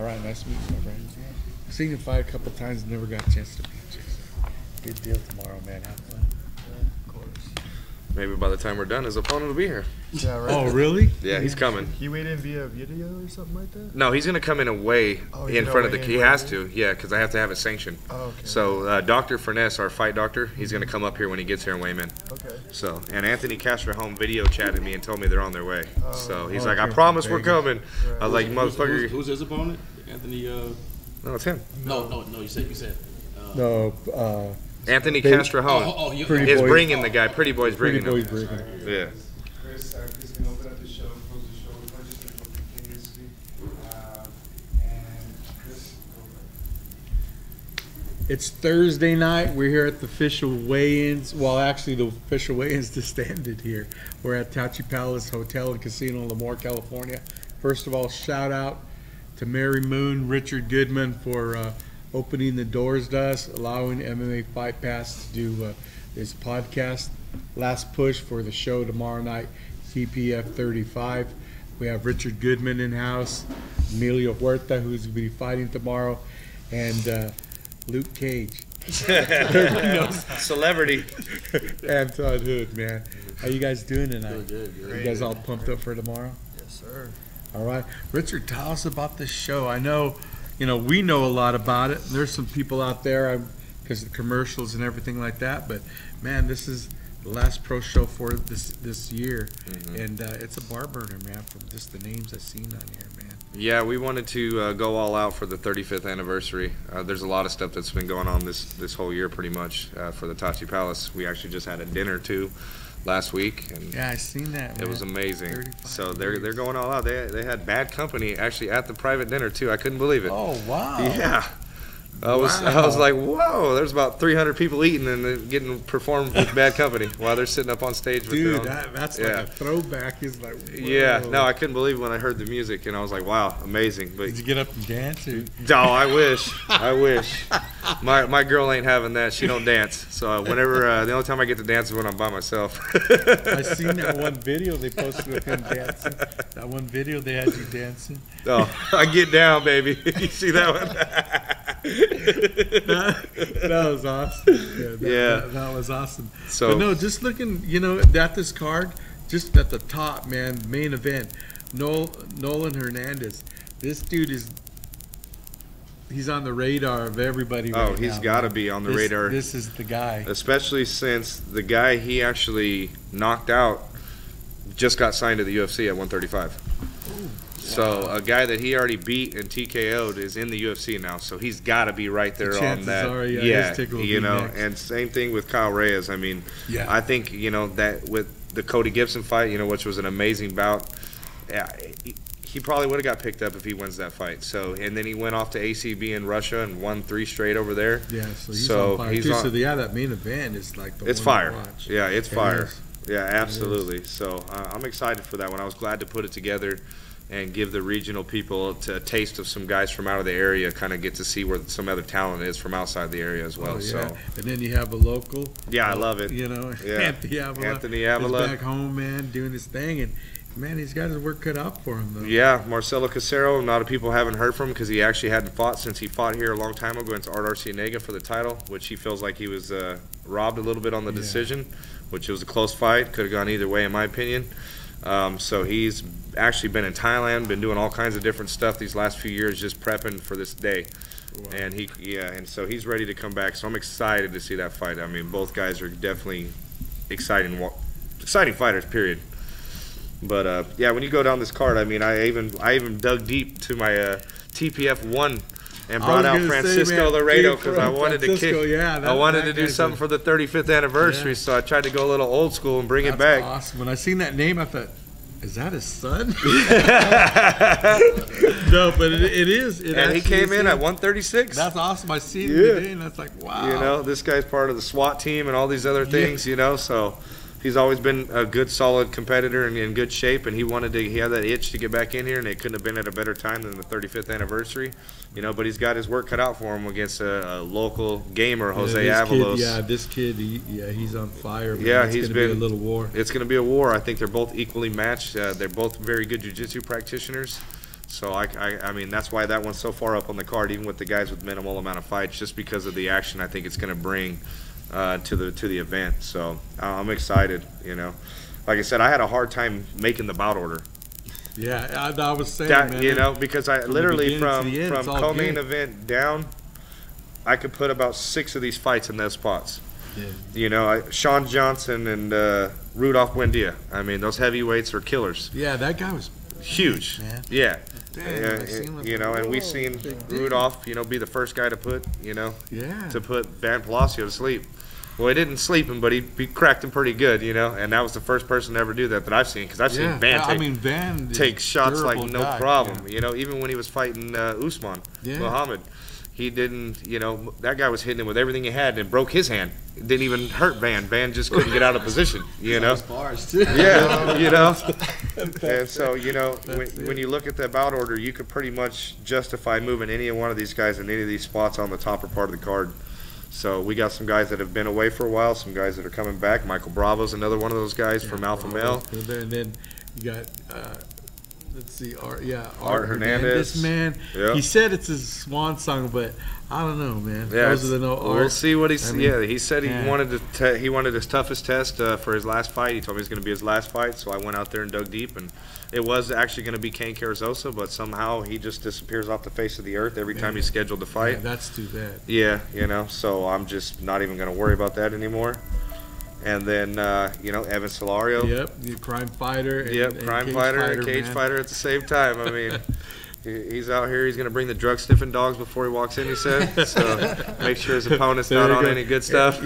All right, nice to meet you, my friend. I've seen you fight a couple times, never got a chance to meet you. So good deal tomorrow, man. Have fun. Of course. Maybe by the time we're done, his opponent will be here. Yeah, right. Oh, really? Yeah, he's coming. He weighed in via video or something like that? No, he's going to come in and weigh in front of the. He has to, yeah, because I have to have it sanctioned. Oh, okay. So Dr. Furness, our fight doctor, he's going to come up here when he gets here and weigh him in. Okay. So, and Anthony Castrahome video chatted me and told me they're on their way. Oh. So he's like, I promise we're coming. Right. I was like, motherfucker. Who's his opponent? Anthony. No, it's him. No. You said. No. Anthony Baby. Castrahome Pretty is boy. bringing the guy. Pretty Boy's Pretty bringing boy's him. bringing. Yeah. Chris, Chris can open up the show, close the show. We're just going to go continuously. And Chris, go ahead. It's Thursday night. We're here at the official weigh-ins. Well, actually, the official weigh-ins just ended here. We're at Tachi Palace Hotel and Casino in Lemoore, California. First of all, shout out to Mary Moon, Richard Goodman for opening the doors to us, allowing MMA Fight Pass to do this podcast. Last push for the show tomorrow night, Ep.35. We have Richard Goodman in house, Emilio Horta, who's going to be fighting tomorrow, and Luke Cage. Celebrity. Antoine Hood, man. How you guys doing tonight? Good. You guys all pumped up for tomorrow? Yes, sir. All right. Richard, tell us about this show. I know, we know a lot about it. There's some people out there because of the commercials and everything like that, but man, this is the last pro show for this year, and it's a bar burner, man, from just the names I've seen on here, man. Yeah, we wanted to go all out for the 35th anniversary. There's a lot of stuff that's been going on this whole year, pretty much, for the Tachi Palace. We actually just had a dinner too last week, and Yeah, I seen that, man. it was amazing. 35 So they're years. going all out. They had bad company actually at the private dinner too. I couldn't believe it. Oh, wow. Yeah. I was like, whoa, there's about 300 people eating and they're getting performed with bad company while they're sitting up on stage with Dude, their own. that's like a throwback. It's like, whoa. Yeah, no, I couldn't believe it when I heard the music, and I was like, wow, amazing. But Did you get up and dance? Or? no, I wish. My girl ain't having that. She don't dance. So whenever the only time I get to dance is when I'm by myself. I seen that one video they posted of him dancing. That one video they had you dancing. Oh, I get down, baby. You see that one? that was awesome. Yeah, that was awesome. So but no, just looking, at this card, just at the top, man, main event, Nolan Hernandez. This dude he's on the radar of everybody right now. Oh, he's got to be on the radar. This is the guy. Especially since the guy he actually knocked out just got signed to the UFC at 135. So a guy that he already beat and TKO'd is in the UFC now, so he's got to be right there on that. And same thing with Kyle Reyes. I mean, I think that with the Cody Gibson fight, which was an amazing bout, he probably would have got picked up if he wins that fight. So and then he went off to ACB in Russia and won 3 straight over there. Yeah, so he's on fire too. So that main event is like the it's one fire. to watch. Yeah, it's fire. Is. Yeah, absolutely. So I'm excited for that one. I was glad to put it together and give the regional people a taste of some guys from out of the area, kind of get to see where some other talent is from outside the area as well. Oh, yeah. So and then you have a local. Yeah, I love it. Anthony Avila. He's back home, man, doing his thing, and man, he's got his work cut out for him, though. Yeah, Marcelo Casero. A lot of people haven't heard from him because he actually hadn't fought since he fought here a long time ago against Art Arcienega for the title, which he feels like he was robbed a little bit on the decision, which was a close fight. Could have gone either way, in my opinion. So he's actually been in Thailand, been doing all kinds of different stuff these last few years, just prepping for this day. Wow. And and so he's ready to come back. So I'm excited to see that fight. I mean, both guys are definitely exciting fighters. Period. But yeah, when you go down this card, I mean, I even dug deep to my TPF 1 and brought out Francisco Laredo because I wanted to do something for the 35th anniversary. So I tried to go a little old school and bring it back. Awesome. When I seen that name, I thought, is that his son? No, but it is. And he came in at 136. That's awesome. I see him today, and that's like, wow. This guy's part of the SWAT team and all these other things, so he's always been a good, solid competitor and in good shape, and he had that itch to get back in here, and it couldn't have been at a better time than the 35th anniversary, but he's got his work cut out for him against a local gamer, Jose Avalos. This kid, he's on fire. Yeah, it's going to be a little war. It's going to be a war. I think they're both equally matched. They're both very good jiu-jitsu practitioners. So I mean, that's why that one's so far up on the card, even with the guys with minimal amount of fights, just because of the action I think it's going to bring to the event. So I'm excited. You know, like I said, I had a hard time making the bout order. Yeah, I was saying, That, man, you know, because I from the literally beginning to the end, from it's all co-main good. event down, I could put about 6 of these fights in those spots. Yeah. You know, Sean Johnson and Rudolph Buendia. I mean, those heavyweights are killers. Yeah, that guy was Huge. man. Yeah. Damn, I seen him. You know, and we've seen Big deal. Rudolph, you know, be the first guy to put, you know, Yeah. to put Van Palacio to sleep. Well, he didn't sleep him, but he cracked him pretty good, you know, and that was the first person to ever do that I've seen, because I've seen Van I mean, Van is take shots like durable no guy, problem. yeah. You know, even when he was fighting Usman, Yeah. Muhammad, he didn't, you know, that guy was hitting him with everything he had and broke his hand. It didn't even hurt Van. Van just couldn't get out of position, you know. Bars too. Yeah, you know. And so, you know, when you look at that bout order, you could pretty much justify moving any one of these guys in any of these spots on the top or part of the card. So we got some guys that have been away for a while, some guys that are coming back. Michael Bravo's another one of those guys from Alpha Male. And then you got, let's see, Art Hernandez. Man, Yeah. he said it's his swan song, but I don't know, man. Yeah, Those are the no Art. we'll see what he's. I mean, Yeah, he said he yeah. wanted his toughest test for his last fight. He told me it was going to be his last fight, so I went out there and dug deep, and it was actually going to be Cain Carrizosa, but somehow he just disappears off the face of the earth every time he's scheduled to fight. Yeah, that's too bad. Yeah, you know, so I'm just not even going to worry about that anymore. And then, you know, Evan Solario. Yep, you crime fighter. And Crime cage fighter and cage man. fighter at the same time. I mean, he's out here. He's going to bring the drug sniffing dogs before he walks in, he said. So make sure his opponent's There not you on go. any good stuff.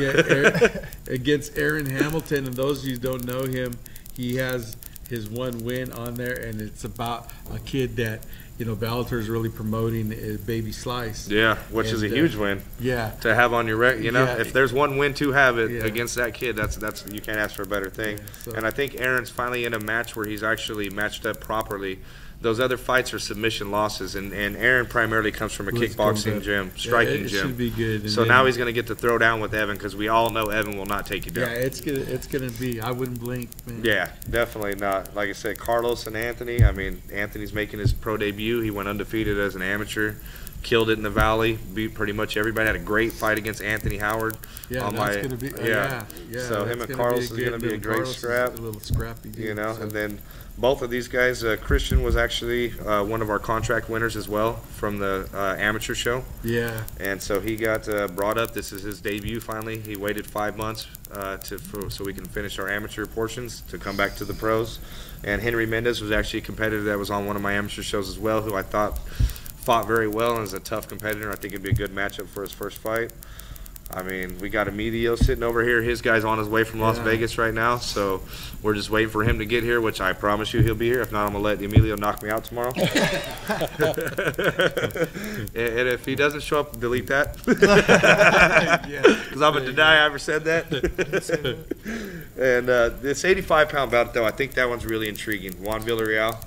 Against Aaron Hamilton, and those of you who don't know him, he has his one win on there, and it's about a kid that, you know, Bellator's really promoting, Baby Slice. Yeah, which is a And, huge win Yeah. to have on your record. You know, Yeah. if there's one win to have it Yeah. against that kid, that's you can't ask for a better thing. Yeah, so- And I think Aaron's finally in a match where he's actually matched up properly. Those other fights are submission losses, and Aaron primarily comes from a Let's go kickboxing back. gym, Yeah, striking it gym. should be good. And So then- now he's going to get to throw down with Evan, because we all know Evan will not take you Yeah, down. it's gonna be. I wouldn't blink, man. Yeah, definitely not. Like I said, Carlos and Anthony. I mean, Anthony's making his pro debut. He went undefeated as an amateur, killed it in the Valley, beat pretty much everybody. Had a great fight against Anthony Howard. Yeah, on that's my- gonna be. yeah. Yeah. So him that's and gonna Carlos is good gonna be a little- great Carlos is scrap. A little scrappy, dude, You know, so. and then both of these guys, Christian was actually one of our contract winners as well from the amateur show. Yeah. And so he got brought up. This is his debut finally. He waited 5 months so we can finish our amateur portions to come back to the pros. And Henry Mendez was actually a competitor that was on one of my amateur shows as well, who I thought fought very well and is a tough competitor. I think it'd be a good matchup for his first fight. I mean, we got Emilio sitting over here. His guy's on his way from Las Yeah. Vegas right now, so we're just waiting for him to get here, which I promise you he'll be here. If not, I'm going to let Emilio knock me out tomorrow. And if he doesn't show up, delete that. Because I'm going to deny I ever said that. And this 85-pound bout, though, I think that one's really intriguing. Juan Villarreal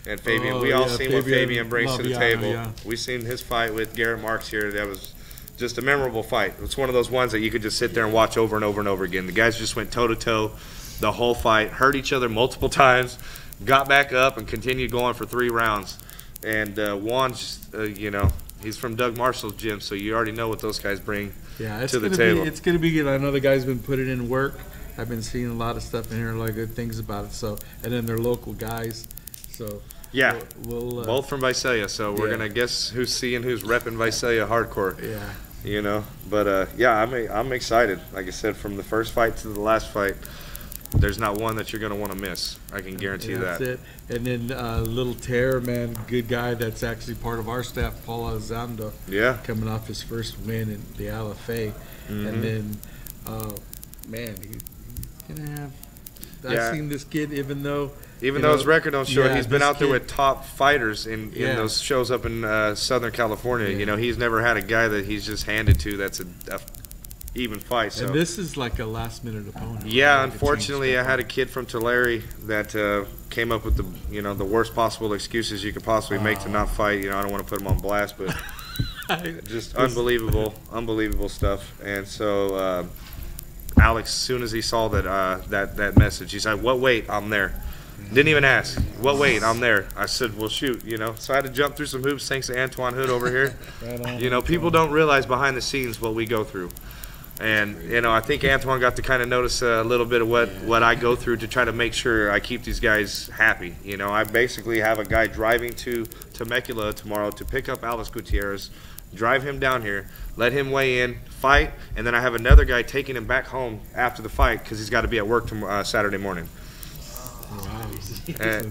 and Fabian. Oh, we all yeah, seen what Fabian Fabian brings to the Laviano, table. yeah. We seen his fight with Garrett Marks here. That was just a memorable fight. It's one of those ones that you could just sit there and watch over and over and over again. The guys just went toe-to-toe the whole fight, hurt each other multiple times, got back up, and continued going for 3 rounds. And Juan's, you know, he's from Doug Marshall's gym, so you already know what those guys bring Yeah, to the table. It's gonna be good. I know the guys been putting in work. I've been seeing a lot of stuff and hearing a lot of good things about it. So, and then they're local guys. So Yeah, we'll both from Visalia, so we're yeah. going to guess who's seeing who's repping Visalia hardcore. Yeah. You know, but yeah, I'm excited. Like I said, from the first fight to the last fight, there's not one that you're going to want to miss. I can guarantee That's that. it. And then Little Terror, man, good guy. That's actually part of our staff, Paul Elizondo, Yeah. coming off his first win in the LFA. Mhm. And then, man, he's gonna have. Yeah. I've seen this kid, even though Even you though know, his record don't show it, yeah, he's been this out there kid- with top fighters in Yeah. those shows up in Southern California. Yeah. You know, he's never had a guy that he's just handed to that's a even fight. So. And this is like a last-minute opponent. Yeah, Like a unfortunately, change I had a kid from Tulare that came up with the worst possible excuses you could possibly make to not fight. You know, I don't want to put him on blast, but just unbelievable stuff. And so Alex, as soon as he saw that message, he said, "What weight? I'm there." Didn't even ask. What weight? I'm there. I said, well, shoot, you know. So I had to jump through some hoops thanks to Antoine Hood over here. Right on, You know, people don't realize behind the scenes what we go through. And, you know, I think Antoine got to kind of notice a little bit of what I go through to try to make sure I keep these guys happy. You know, I basically have a guy driving to Temecula tomorrow to pick up Alex Gutierrez, drive him down here, let him weigh in, fight, and then I have another guy taking him back home after the fight because he's got to be at work Saturday morning. Wow.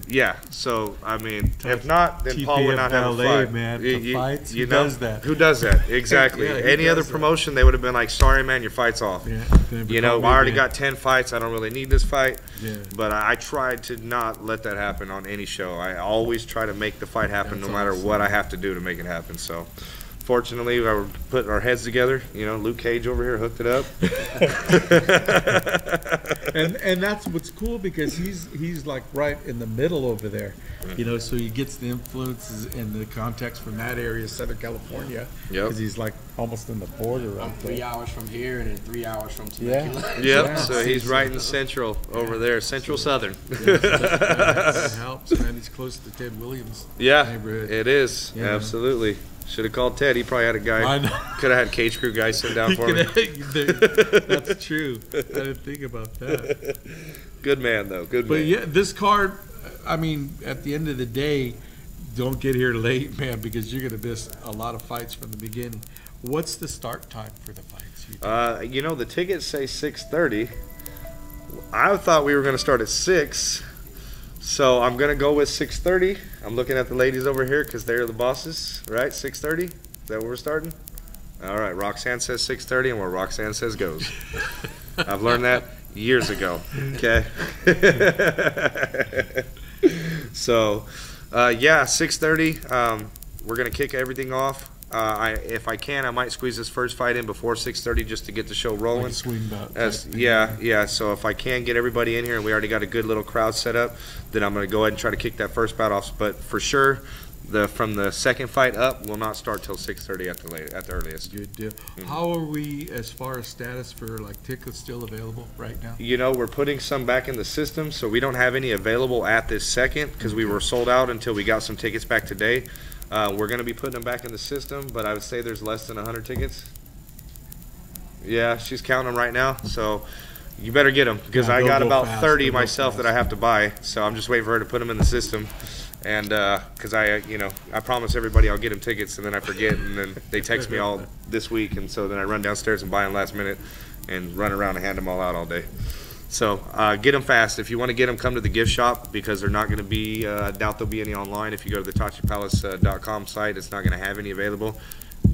Yeah, so I mean, if not, then Paul would not have a ballet, fight. man. You- For you- fights, you who know? does that? Who does that? Exactly. Yeah, who Any other does that? promotion, they would have been like, "Sorry, man, your fight's off." Yeah, You know, I already got 10 fights. I don't really need this fight. Yeah. But I tried to not let that happen on any show. I always try to make the fight happen, That's no matter awesome. what I have to do to make it happen. So, fortunately, we were putting our heads together. You know, Luke Cage over here hooked it up. And that's what's cool because he's like right in the middle over there, you know. So he gets the influences and the context from that area, Southern California, Yep. because he's like almost in the border. I'm Right 3 there. hours from here and then 3 hours from Yeah. Temecula. Yep. Yeah. So he's right in Central over there, Central Southern. That helps, man. He's close to Ted Williams. Yeah, Neighborhood. it is. Yeah. Absolutely. Should have called Ted. He probably had a guy. I know. Could have had Cage Crew guys sit down He for me. That's true. I didn't think about that. Good man, though. Good But man. yeah, this card, I mean, at the end of the day, don't get here late, man, because you're going to miss a lot of fights from the beginning. What's the start time for the fights? You think? You know, the tickets say 6:30. I thought we were going to start at 6. So I'm going to go with 6:30. I'm looking at the ladies over here because they're the bosses, right? 6:30? Is that where we're starting? All right. Roxanne says 6:30 and where Roxanne says goes. I've learned that years ago. Okay. So, yeah, 6:30. We're going to kick everything off. If I can, I might squeeze this first fight in before 6:30 just to get the show rolling. Like a swing bout As, type thing. yeah. So if I can get everybody in here and we already got a good little crowd set up, then I'm going to go ahead and try to kick that first bout off. But for sure, from the second fight up will not start till 6:30 at the earliest. Good deal. How are we as far as status for like tickets still available right now? You know, we're putting some back in the system, so we don't have any available at this second because we were sold out until we got some tickets back today. We're going to be putting them back in the system, but I would say there's less than 100 tickets. Yeah, she's counting them right now, so you better get them because Yeah, I they'll got go about fast. 30 They'll go myself fast. that I have to buy, so I'm just waiting for her to put them in the system. And because I promise everybody I'll get them tickets, and then I forget, and then they text me all this week, and so then I run downstairs and buy them last minute and run around and hand them all out all day. So get them fast. If you want to get them, come to the gift shop because they're not going to be, I doubt there'll be any online. If you go to the TACHIPalace.com site, it's not going to have any available.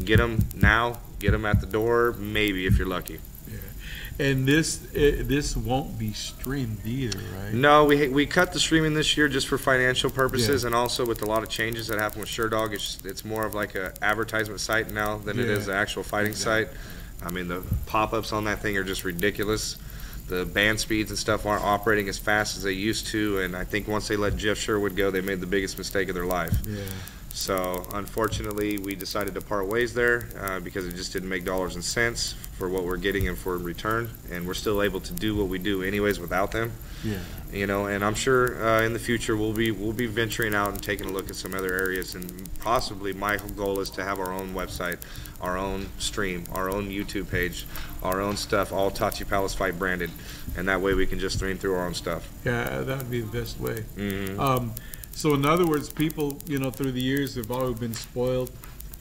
Get them now. Get them at the door, maybe if you're lucky. And this won't be streamed either, right? No, we cut the streaming this year just for financial purposes, Yeah. and also with a lot of changes that happened with SureDog. It's more of like a advertisement site now than it Yeah. is an actual fighting site. I mean, the pop-ups on that thing are just ridiculous. The band speeds and stuff aren't operating as fast as they used to, and I think once they let Jeff Sherwood go, they made the biggest mistake of their life. Yeah. So unfortunately, we decided to part ways there because it just didn't make dollars and cents for what we're getting and for return, and we're still able to do what we do anyways without them. Yeah. You know, and I'm sure in the future we'll be venturing out and taking a look at some other areas, and possibly my goal is to have our own website, our own stream, our own YouTube page, our own stuff, all Tachi Palace Fight branded, and that way we can just stream through our own stuff. Yeah, that would be the best way. Mm-hmm. So in other words, people, through the years have always been spoiled,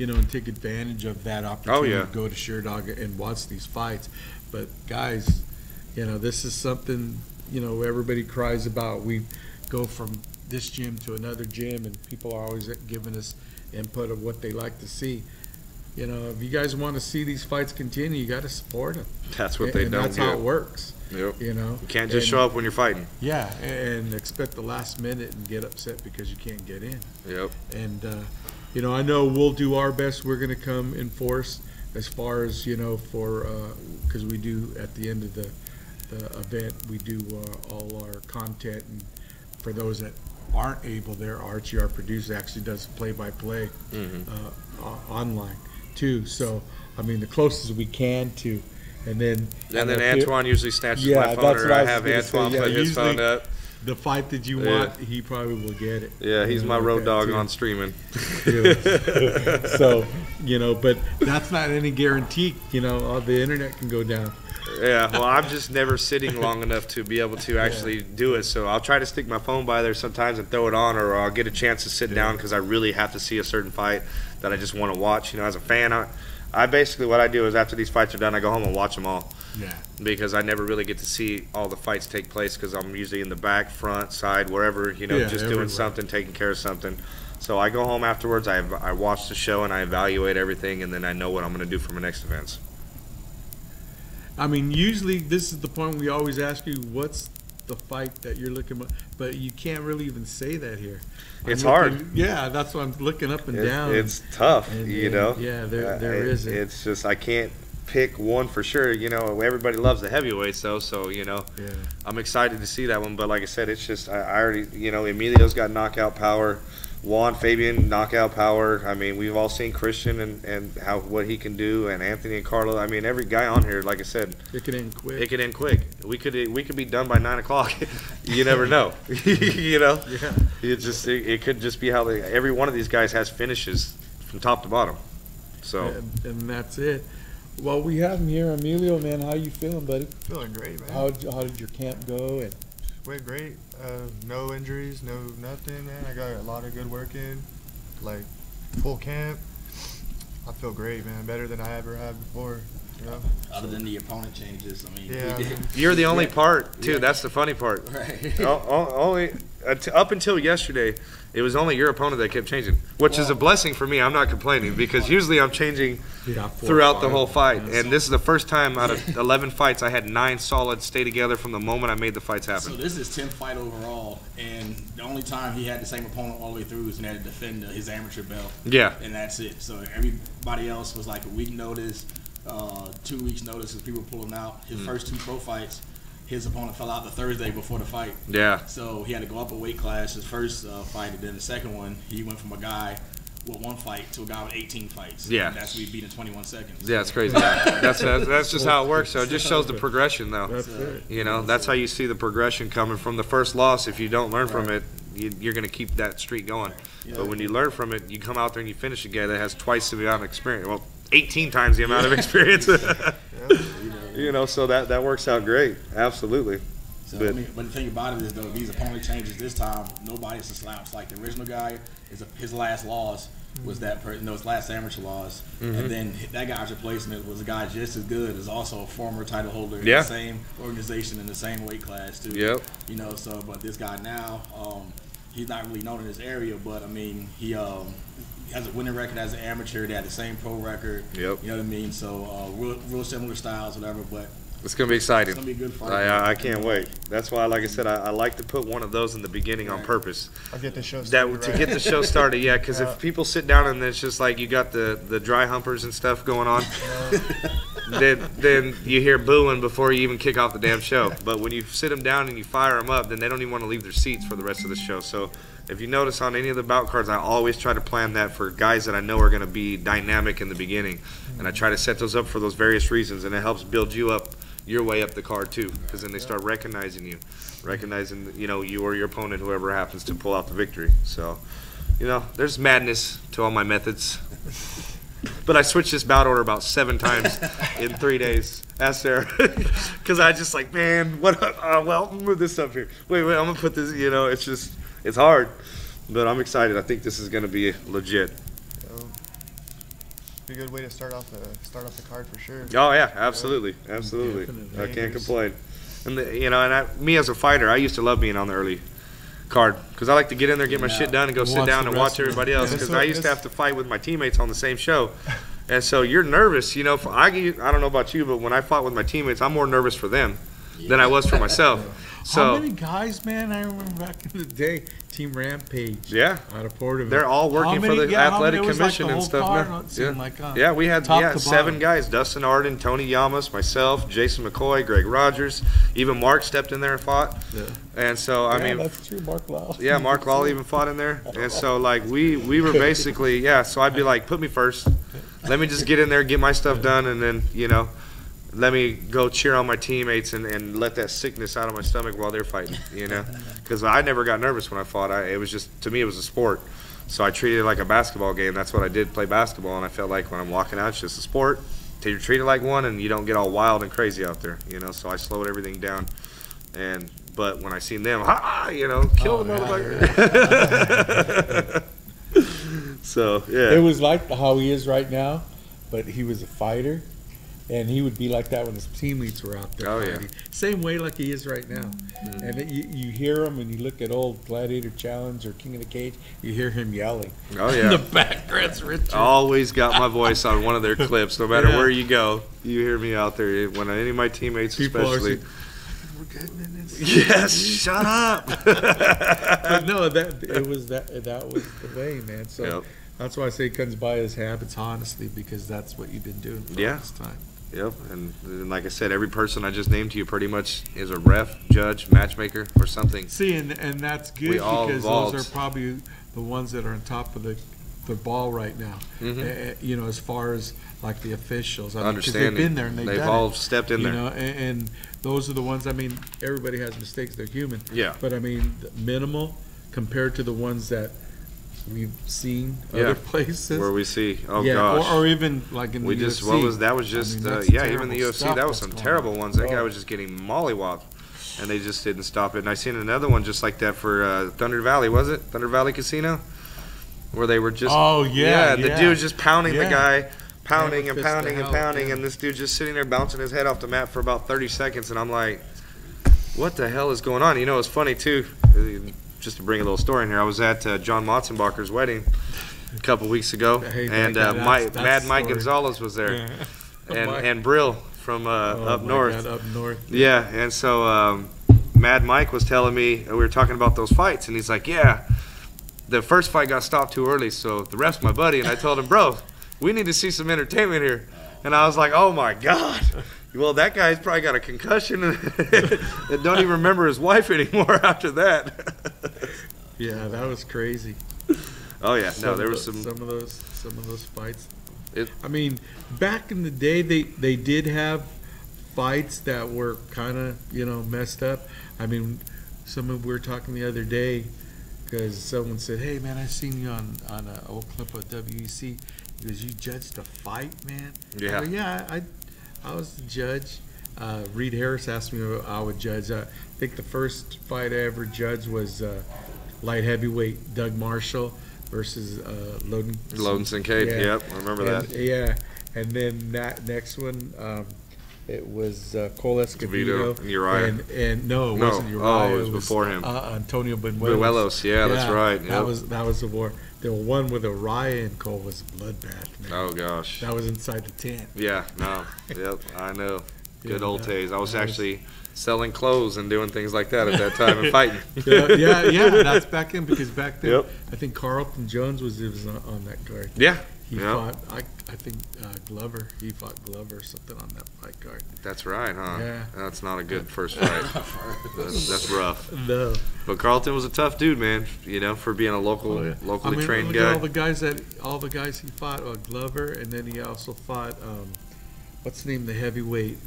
and take advantage of that opportunity yeah. to go to SureDog and watch these fights. But guys, this is something, everybody cries about. We go from this gym to another gym, and people are always giving us input of what they like to see. If you guys want to see these fights continue, you got to support them. That's what they and don't that's get. how it works. Yep. You can't just show up when you're fighting. Yeah, and expect the last minute and get upset because you can't get in. Yep. And I know we'll do our best. We're going to come in force as far as because we do at the end of the event, we do all our content, and for those that aren't able, there Archie, our producer, actually does play-by-play online too. So I mean, the closest we can to. And then Antoine usually snatches Yeah, my phone, that's or what I I was have gonna Antoine say, yeah, put his phone usually- up. the fight that you Yeah. want, he probably will get it. Yeah, he's my like road that, dog too. on streaming. So, but that's not any guarantee. The internet can go down. Yeah, well, I'm just never sitting long enough to be able to actually do it. So I'll try to stick my phone by there sometimes and throw it on, or I'll get a chance to sit down because I really have to see a certain fight that I just want to watch. As a fan, I basically, what I do is after these fights are done, I go home and watch them all. Yeah. Because I never really get to see all the fights take place because I'm usually in the back, front, side, wherever, just everywhere. doing something, taking care of something. So I go home afterwards, I watch the show and I evaluate everything, and then I know what I'm going to do for my next events. I mean, usually this is the point we always ask you, what's the fight that you're looking at? But you can't really even say that here. It's hard. Yeah, that's why I'm looking up and down. It's tough, And, Yeah, there isn't. It's just, I can't pick one for sure. Everybody loves the heavyweights, though, so, I'm excited to see that one. But like I said, it's just, I already, Emilio's got knockout power. Juan Fabian, knockout power. I mean, we've all seen Christian and what he can do, and Anthony and Carlo. I mean, every guy on here, like I said, It could end quick. it could end quick. We could be done by 9 o'clock. You never know. Yeah. It could just be how every one of these guys has finishes from top to bottom. So And that's it. Well, we have him here, Emilio, man. How you feeling, buddy? Feeling great, man. How did your camp go? And Went great. No injuries, no nothing, man. I got a lot of good work in, like full camp. I feel great, man. Better than I ever have before. Other than the opponent changes, I mean, Yeah. we did. you're the only part too. Yeah. That's the funny part. Right. Only up until yesterday, it was only your opponent that kept changing, which is a blessing for me. I'm not complaining because usually I'm changing throughout the whole fight, and this is the first time out of 11 fights I had 9 solid stay together from the moment I made the fights happen. So this is 10th fight overall, and the only time he had the same opponent all the way through is when he had to defend his amateur belt. Yeah. And that's it. So everybody else was like a week notice, 2 weeks notice as people pulling out. His first 2 pro fights, his opponent fell out the Thursday before the fight. Yeah. So he had to go up a weight class his first fight, and then the second one, he went from a guy with 1 fight to a guy with 18 fights. Yeah. And that's what he beat in 21 seconds. Yeah, it's crazy. That's just how it works. So it just shows the progression, though. That's it. That's how you see the progression coming from the first loss. If you don't learn from it, you're going to keep that streak going. But when you learn from it, you come out there and you finish a guy that has twice the amount of experience. Well, 18 times the amount of experience. So that works out great. Absolutely. So, but the thing about it is, though, these opponent changes this time, nobody's a slouch. Like the original guy, his last loss was his last amateur loss. And then that guy's replacement was a guy just as good, is also a former title holder in the same organization in the same weight class, too. Yep. But this guy now, he's not really known in this area, but, I mean, he has a winning record as an amateur. They had the same pro record. Yep. You know what I mean? So, real similar styles, whatever, but It's going to be exciting. it's going to be a good fight. I can't wait. That's why, like I said, I like to put one of those in the beginning on purpose. I'll get the show started. To get the show started, yeah, because if people sit down and it's just like you got the dry humpers and stuff going on, then you hear booing before you even kick off the damn show. But when you sit them down and you fire them up, then they don't even want to leave their seats for the rest of the show. So if you notice on any of the bout cards, I always try to plan that for guys that I know are going to be dynamic in the beginning. And I try to set those up for those various reasons, and it helps build you up your way up the card too, because then they start recognizing you or your opponent, whoever happens to pull out the victory. So, there's madness to all my methods. But I switched this bout order about 7 times in 3 days. Ask Sarah, because I just like, man, what? Well, I'm gonna move this up here. Wait, I'm gonna put this. It's hard, but I'm excited. I think this is gonna be legit. Be a good way to start off the card for sure. Oh yeah, absolutely. Definitely. I can't complain. And me as a fighter, I used to love being on the early card because I like to get in there, get my shit done, and go sit Watch down the and watch wrestling. everybody else. Because I used to have to fight with my teammates on the same show, and so you're nervous. I don't know about you, but when I fought with my teammates, I'm more nervous for them than I was for myself. How So many guys, man? I remember back in the day, Team Rampage. yeah. Out of Porterville. They're all working for the athletic commission and stuff now. Yeah, we had top to 7 bottom. guys: Dustin Arden, Tony Yamas, myself, Jason McCoy, Greg Rogers. Even Mark stepped in there and fought. Yeah. And so I mean, that's true. Mark Lau. yeah, Mark Law even fought in there. And so like we were basically so I'd be like, put me first. Let me just get in there, get my stuff done, and then let me go cheer on my teammates and let that sickness out of my stomach while they're fighting, you know? Because I never got nervous when I fought. It was just, to me, it was a sport. So I treated it like a basketball game. That's what I did, play basketball. And I felt like when I'm walking out, it's just a sport. You treat it like one, and you don't get all wild and crazy out there, you know? So I slowed everything down. But when I seen them, you know, kill the motherfucker. So, yeah. It was like how he is right now, but he was a fighter. And he would be like that when his teammates were out there fighting. Yeah. Same way like he is right now. Mm-hmm. And you hear him, and you look at old Gladiator Challenge or King of the Cage, you hear him yelling. Oh, yeah. In the background's Richard. Always got my voice on one of their clips. No matter where you go, you hear me out there. When any of my teammates people especially. We're getting in this. Yes, shut up. But no, that was the way, man. So yep. That's why I say it comes by his habits, honestly, because that's what you've been doing for all this time. Yep, and like I said, every person I just named to you pretty much is a ref, judge, matchmaker, or something. See, and that's good because those are probably the ones that are on top of the ball right now. Mm-hmm. You know, as far as like the officials, I mean, because they've been there and they've all stepped in there. You know, and those are the ones. I mean, everybody has mistakes; they're human. Yeah. But I mean, minimal compared to the ones that we've seen other places where we see gosh, or even like in the UFC. That was just even the UFC, that was some terrible ones. That guy was just getting mollywopped, and they just didn't stop it. And I seen another one just like that for Thunder Valley, was it Thunder Valley Casino, where they were just the dude was just pounding the guy, pounding and pounding and pounding, and this dude just sitting there bouncing his head off the mat for about 30 seconds, and I'm like, what the hell is going on? You know, it's funny too, just to bring a little story in here, I was at John Motzenbacher's wedding a couple weeks ago, and Mad Mike Gonzalez was there, and Brill from up north. Up north. Yeah, and so Mad Mike was telling me, we were talking about those fights, and he's like, yeah, the first fight got stopped too early, so the ref's my buddy, and I told him, bro, we need to see some entertainment here. And I was like, oh my God. Well, that guy's probably got a concussion and don't even remember his wife anymore after that. Yeah, that was crazy. Oh yeah, there was some of those fights. I mean, back in the day, they did have fights that were kind of messed up. I mean, we were talking the other day because someone said, "Hey man, I seen you on an old clip of WEC." He goes, "You judged a fight, man?" Yeah. I was the judge. Reed Harris asked me if I would judge. I think the first fight I ever judged was light heavyweight Doug Marshall versus Loden Kincaid. Yeah. Yep, I remember that. Yeah, and then that next one, it was Cole Escobedo and Uriah. And no, it wasn't Uriah. Oh, it was before him. Antonio Benuelos. Yeah, that's right. Yep. That was the war. The one with Uriah and Cole was a bloodbath, man. Oh gosh. That was inside the tent. Yeah. No. Yep. I know. Good old days. I was actually selling clothes and doing things like that at that time and fighting. Yeah. That's back in because back then I think Carlton Jones was on that card. Yeah. He fought. I think Glover. He fought Glover or something on that fight card. That's right, huh? Yeah. That's not a good first fight. That's rough. No. But Carlton was a tough dude, man. For being a locally trained guy. All the guys he fought. Glover, and then he also fought. What's the name? The heavyweight.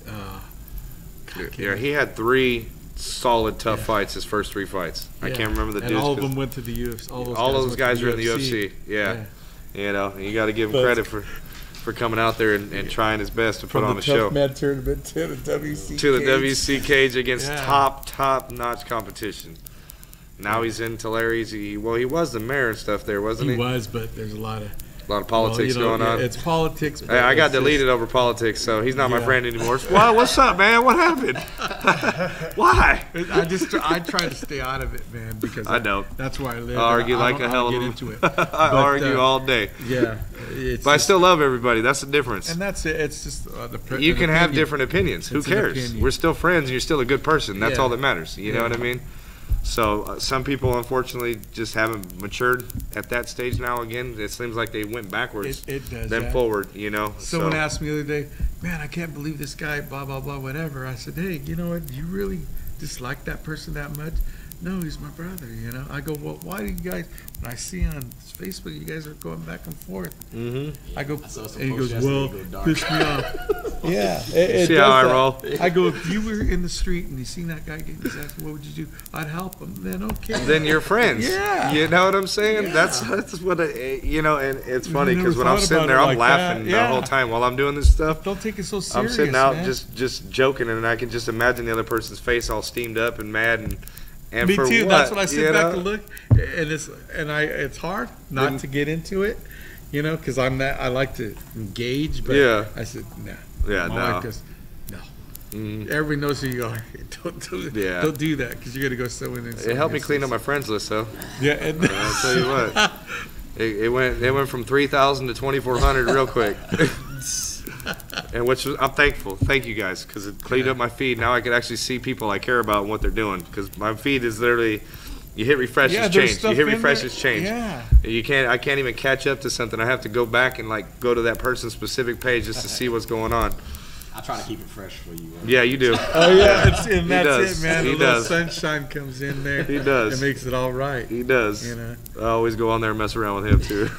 He had 3 solid tough fights. His first 3 fights. I can't remember the dudes. And all of them went to the UFC. All those guys are in the UFC. Yeah. You got to give him credit for coming out there and trying his best to put on a show. From the Tough Man tournament to the WC to the WC cage against top-notch competition. Now he's in Tulare. He was the mayor and stuff there, wasn't he? He was, but there's a lot of politics going on. It's politics. Hey, I got deleted over politics, so he's not my friend anymore. Wow, what's up, man? What happened? Why? I try to stay out of it, man, because I don't. That's where I live. I argue like a hell of a into it. I argue all day. Yeah, but I still love everybody. That's the difference. And that's it. It's just you can have different opinions. Who cares? We're still friends, and you're still a good person. That's all that matters. You know what I mean? So some people, unfortunately, just haven't matured at that stage now. Again, it seems like they went backwards, then forward. Someone asked me the other day, "Man, I can't believe this guy, blah blah blah, whatever." I said, "Hey, you know what? Do you really dislike that person that much?" No, he's my brother, you know. I go, well, why do you guys, when I see on Facebook, you guys are going back and forth. Mm-hmm. I go, saw some and he posts goes, well, yesterday go dark. piss me off. Yeah. It See does how I that. roll? I go, if you were in the street and you seen that guy getting his ass, what would you do? I'd help him. Then okay. Then you're friends. Yeah. You know what I'm saying? Yeah. That's what you know, and it's funny never because when I'm thought sitting about there, it I'm like laughing that. the Yeah. whole time while I'm doing this stuff. Don't take it so I'm serious, sitting out man. just joking, and I can just imagine the other person's face all steamed up and mad and Me for too. what, That's when I sit you back know? and look, and it's hard not to get into it, you know, because I like to engage, but Yeah. I said no. Yeah, My no. wife goes, no. Mm. Everybody knows who you are. Yeah. Don't do that because you're gonna go someone. It helped me clean up my friends list, though. Yeah, and I'll tell you what. It went from 3,000 to 2,400 real quick. And which I'm thankful. Thank you guys, because it cleaned up my feed. Now I can actually see people I care about and what they're doing. Because my feed is literally, you hit refresh, yeah, it's there's changed. stuff You hit in refresh, there. it's changed. Yeah. I can't even catch up to something. I have to go back and like go to that person's specific page just to see what's going on. I try to keep it fresh for you. Yeah, you do. Oh yeah, and that's does. it, man. He The little does. sunshine comes in there. He does. It makes it all right. He does. You know. I always go on there and mess around with him too.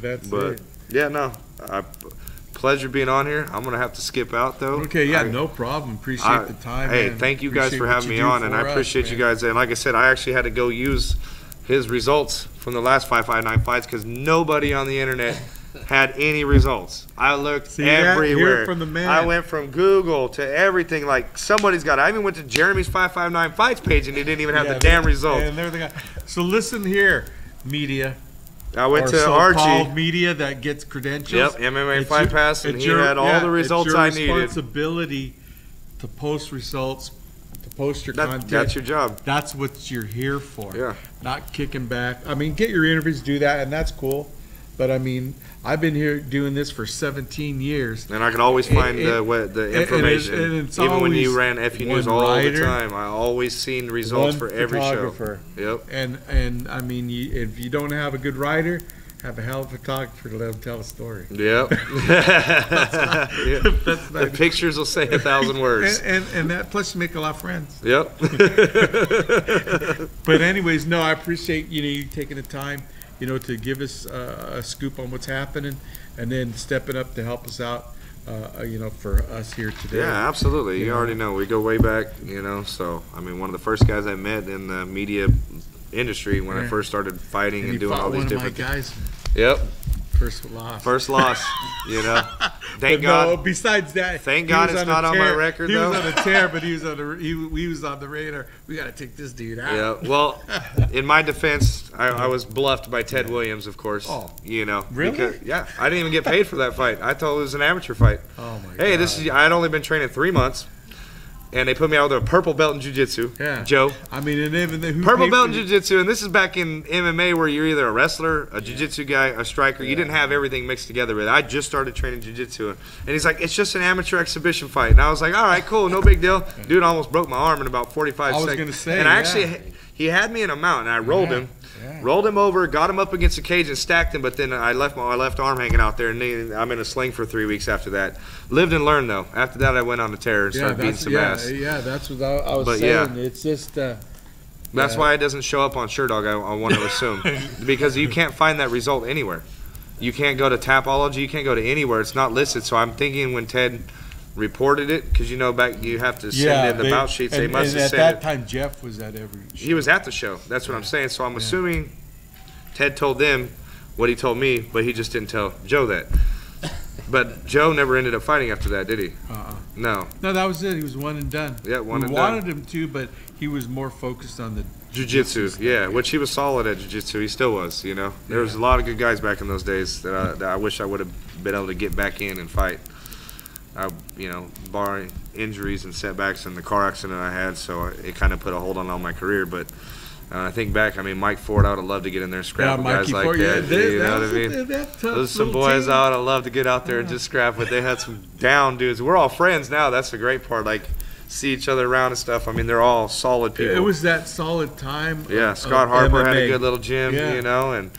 That's But it. yeah, no. Pleasure being on here. I'm gonna have to skip out though. Okay, yeah, I- no problem. Appreciate the time. Hey, man. thank you guys Appreciate for what having you me do on, and for I us, appreciate you man. guys. And like I said, I actually had to go use his results from the last 559 fights because nobody on the internet had any results. I looked See that? everywhere. Hear it from the man. I went from Google to everything. Like somebody's got it. I even went to Jeremy's 559 fights page, and he didn't even have Yeah, the damn results. And they're the guy. So listen here, media. I went or to so-called Archie. media that gets credentials. Yep, MMA It's Fight your- Pass, and it's he had all the results it's your I needed. responsibility to post results, to post your content. That's your job. That's what you're here for. Yeah. Not kicking back. I mean, get your interviews, do that, and that's cool. But I mean, I've been here doing this for 17 years. And I could always find It- the and information. and it's Even when you always ran FU one News all writer, the time, I always seen results one for every show. photographer. Yep. And I mean, if you don't have a good writer, have a hell of a photographer to let them tell a story. Yep. Yep. That's The not- pictures will say 1,000 words. And that plus you make a lot of friends. Yep. But anyways, no, I appreciate you taking the time, to give us a scoop on what's happening, and then stepping up to help us out, for us here today. Yeah, absolutely. You Yeah. already know we go way back. So I mean, one of the first guys I met in the media industry when I Yeah. first started fighting And and you doing fought all these one of my different. guys. Yep. First loss. First loss. Thank But no, God. besides that, Thank he God was it's on a not on my tear. record, He was though. on a tear, but he was on the radar. We got to take this dude out. Yeah. Well, in my defense, I was bluffed by Ted Williams, of course. Oh. Really? Really? Yeah. I didn't even get paid for that fight. I thought it was an amateur fight. Oh my Hey, God. I'd only been training 3 months, and they put me out with a purple belt in jiu-jitsu. Yeah. Joe. I mean, and even who Purple paid belt for in you? jiu-jitsu, and this is back in MMA where you're either a wrestler, a jiu-jitsu guy, a striker. You didn't have everything mixed together with it. I just started training jiu-jitsu, and he's like, it's just an amateur exhibition fight. And I was like, all right, cool, no big deal. Dude almost broke my arm in about 45 I was seconds. gonna say, and I yeah. actually, he had me in a mount, and I rolled him. Yeah. Rolled him over, got him up against the cage and stacked him, but then I left my left arm hanging out there, and then I'm in a sling for 3 weeks after that. Lived and learned, though. After that, I went on the terror and started beating some ass. Yeah, that's what I was But, saying. yeah. It's just That's Yeah. why it doesn't show up on Sherdog, I want to assume. Because you can't find that result anywhere. You can't go to Tapology, you can't go to anywhere. It's not listed. So I'm thinking when Ted reported it, because back you have to send in the bout sheets. They must have at sent that it. time, Jeff was at every show. He was at the show. That's what I'm saying. So I'm assuming Ted told them what he told me, but he just didn't tell Joe that. But Joe never ended up fighting after that, did he? No. No, that was it. He was one and done. Yeah, one we and wanted done. him to, but he was more focused on the Jiu-jitsu, yeah, which he was solid at jiu-jitsu. He still was, There was a lot of good guys back in those days that I wish I would have been able to get back in and fight. Barring injuries and setbacks and the car accident I had, so it kind of put a hold on all my career. But I think back, Mike Ford, I would have loved to get in there and scrap with guys Mikey like Ford, that. You know what I mean? Those Those some boys I would have loved to get out there and just scrap with. They had some down dudes. We're all friends now. That's the great part. Like see each other around and stuff. I mean, they're all solid people. It was that solid time. Yeah, Scott Harper had a MMA. good little gym, you know, and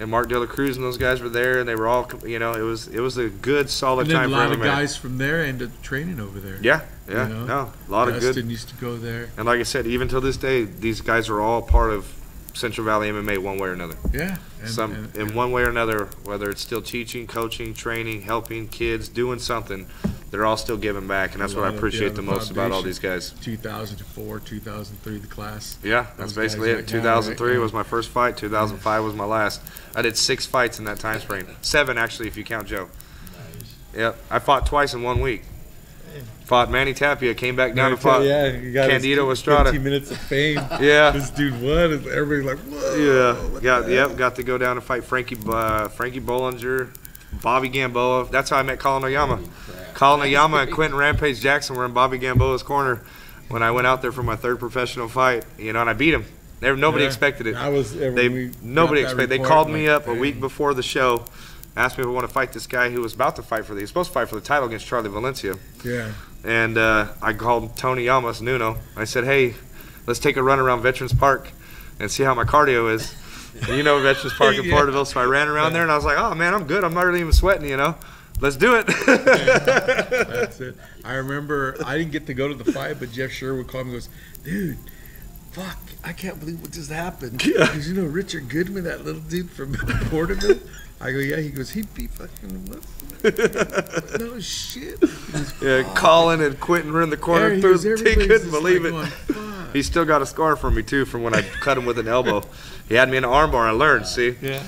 Mark De La Cruz and those guys were there, and they were all, you know, it was a good solid And then time a lot for of MMA. guys from there ended up training over there. Yeah, You know? no, a lot of Dustin good. used to go there. And like I said, even till this day, these guys are all part of Central Valley MMA one way or another. Yeah. In one way or another, whether it's still teaching, coaching, training, helping kids, doing something, they're all still giving back, and that's what I appreciate the most about all these guys. 2004, 2003, the class. Yeah, that's Those basically guys it. right now, 2003 right? was my first fight. 2005 was my last. I did 6 fights in that time frame. 7, actually, if you count Joe. Yep. I fought twice in 1 week. Fought Manny Tapia, came back down and fought you got Candido Estrada. 15 minutes of fame. Yeah. This dude won, and everybody's like, whoa. Got to go down and fight Frankie Bollinger, Bobby Gamboa. That's how I met Colin Oyama. Colin Oyama and Quentin Rampage Jackson were in Bobby Gamboa's corner when I went out there for my 3rd professional fight, you know, and I beat him. Nobody expected it. Nobody expected. They called me up a week before the show, asked me if I want to fight this guy who was about to fight for he was supposed to fight for the title against Charlie Valencia. Yeah. And I called Tony Llamas, Nuno. I said, hey, let's take a run around Veterans Park and see how my cardio is. And you know Veterans Park in Porterville, so I ran around there, and I was like, oh, man, I'm good. I'm not really even sweating, you know. Let's do it. That's it. I remember I didn't get to go to the fight, but Jeff Sherwood called me and goes, dude, fuck, I can't believe what just happened. Because, you know, Richard Goodman, that little dude from Porterville? I go, yeah. He goes, he beat fucking no shit. Yeah, Colin and Quentin were in the corner. He couldn't believe it. He still got a scar from me, too, from when I cut him with an elbow. He had me in an armbar. I learned, see? Yeah.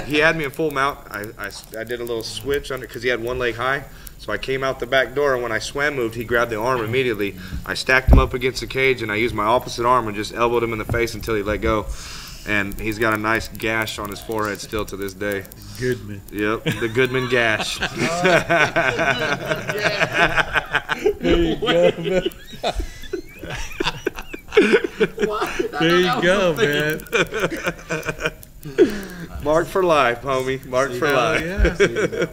He had me in full mount. I did a little switch under because he had one leg high. So I came out the back door, and when I swam moved, he grabbed the arm immediately. I stacked him up against the cage, and I used my opposite arm and just elbowed him in the face until he let go. And he's got a nice gash on his forehead still to this day. Goodman. Yep, the Goodman gash. There you go, man. There you go, man. Mark for life, homie. Mark for life. Yeah.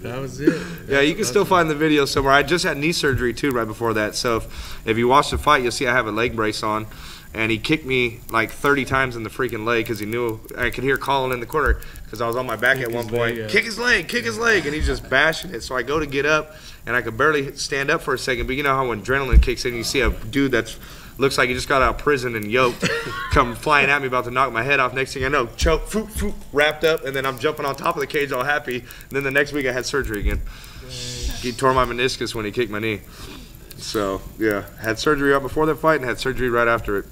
That was it. Yeah, you can still find the video somewhere. I just had knee surgery, too, right before that. So if you watch the fight, you'll see I have a leg brace on. And he kicked me like 30 times in the freaking leg because he knew I could hear Colin in the corner because I was on my back at one point. Kick his leg, and he's just bashing it. So I go to get up, and I could barely stand up for a second. But you know how when adrenaline kicks in, you see a dude that looks like he just got out of prison and yoked come flying at me, about to knock my head off. Next thing I know, choke, foop, foop, wrapped up, and then I'm jumping on top of the cage all happy. And then the next week I had surgery again. He tore my meniscus when he kicked my knee. So, yeah, had surgery right before that fight and had surgery right after it.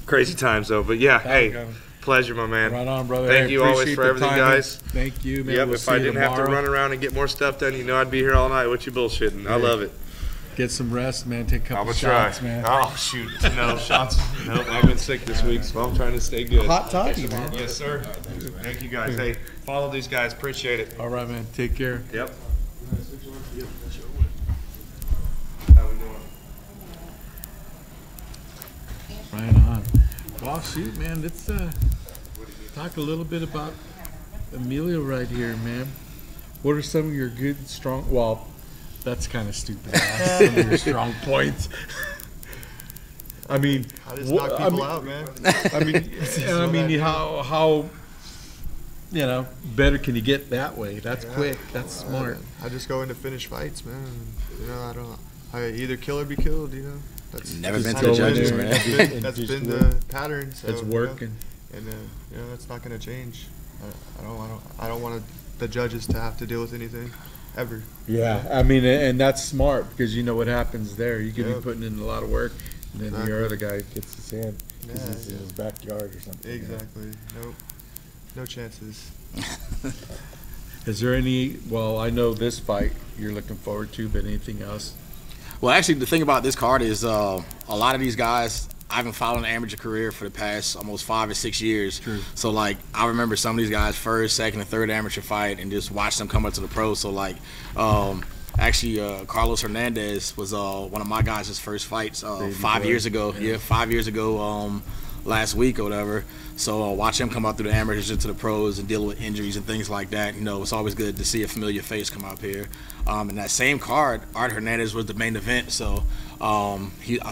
Crazy times, though. But, yeah, hey, pleasure, my man. Right on, brother. Thank you always for everything, guys. Thank you, man. Yep, We'll if I didn't have to run around and get more stuff done, you know I'd be here all night with you bullshitting. I love it. Get some rest, man. Take a couple I'm shots, try. man. Oh, shoot. No shots. Nope, I've been sick this week, so I'm trying to stay good. Hot toddy, man. Yes, sir. Thank you, guys. Hey, follow these guys. Appreciate it. All right, man. Take care. Yep. How we doing? Right on. Well, shoot, man. Let's talk a little bit about Emilio right here, man. What are some of your good, strong, well, that's kind of stupid. Some of your strong points. I mean, I just knock people out, man. I mean, how, you know, better can you get that way? That's quick. That's smart. I just go in to finish fights, man. You know, I either kill or be killed. You know, that's Never been to how the it judges, is. man. That's been the pattern. So, It's working. You know, you know, that's not gonna change. I don't want the judges to have to deal with anything ever. Yeah, I mean, and that's smart because you know what happens there. You could be Yep. putting in a lot of work, and then Exactly. your other guy gets his hand because Yeah, he's in his backyard or something. Exactly. Nope. No chances. Is there any? Well, I know this fight you're looking forward to, but anything else? Well, actually, the thing about this card is a lot of these guys, I haven't followed an amateur career for the past almost 5 or 6 years. True. So, like, I remember some of these guys' first, second, and third amateur fight and just watch them come up to the pros. So, like, actually, Carlos Hernandez was one of my guys' first fights 5 years ago. Yeah, 5 years ago. last week or whatever. So watch him come out through the amateurs into the pros and deal with injuries and things like that. You know, it's always good to see a familiar face come up here. In that same card, Art Hernandez was the main event. So I